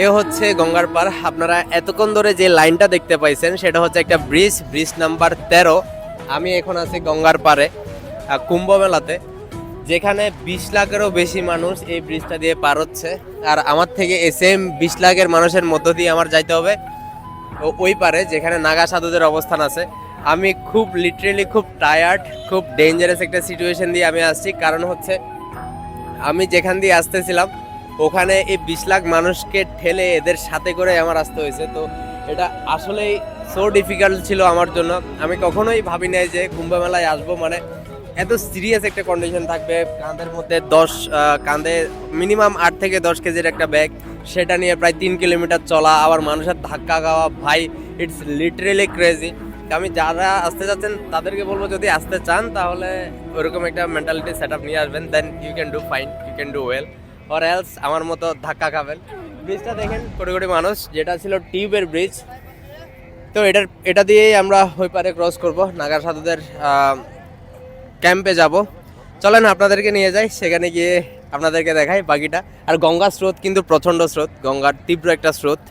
এ হচ্ছে গঙ্গার পার। আপনারা এতক্ষণ ধরে যে লাইনটা দেখতে পাইছেন সেটা হচ্ছে একটা ব্রিজ নাম্বার 13। আমি এখন আছি গঙ্গার পারে কুম্ভ মেলাতে, যেখানে 20 লাখেরও বেশি মানুষ এই ব্রিজটা দিয়ে পার হচ্ছে। আর আমার থেকে সেম 20 লাখের মানুষের মধ্য দিয়ে আমার যাইতে হবে ওই পারে যেখানে নাগা সাধুদের অবস্থান আছে। আমি খুব লিটারেলি খুব টায়ার্ড, খুব ডেঞ্জারাস একটা সিচুয়েশন দিয়ে আমি আসছি। কারণ হচ্ছে আমি যেখান দিয়ে আসতেছিলাম ওখানে এই 20 লাখ মানুষকে ঠেলে এদের সাথে করে আমার আসতে হয়েছে। তো এটা আসলেই সো ডিফিকাল্ট ছিল আমার জন্য। আমি কখনোই ভাবি নাই যে কুম্ভ মেলায় আসবো, মানে এত সিরিয়াস একটা কন্ডিশন থাকবে। কাঁধের মধ্যে কাঁধে মিনিমাম 8 থেকে 10 কেজির একটা ব্যাগ, সেটা নিয়ে প্রায় 3 কিলোমিটার চলা, আবার মানুষের ধাক্কা খাওয়া। ভাই, ইটস লিটারেলি ক্রেজি। আমি যারা আসতে যাচ্ছেন তাদেরকে বলবো, যদি আসতে চান তাহলে ওরকম একটা মেন্টালিটি সেট আপ নিয়ে আসবেন, then you can do fine, you can do well, or else আমার মতো ধাক্কা খাবেন। ব্রিজটা দেখেন, কোটি কোটি মানুষ, যেটা ছিল টিউবের ব্রিজ। তো এটা দিয়েই আমরা ওই পারে ক্রস করব, নাগা সাধুদের ক্যাম্পে যাব। চলেন আপনাদেরকে নিয়ে যাই, সেখানে গিয়ে আপনাদেরকে দেখাই বাকিটা। আর গঙ্গার স্রোত কিন্তু প্রচণ্ড স্রোত, গঙ্গার তীব্র একটা স্রোত।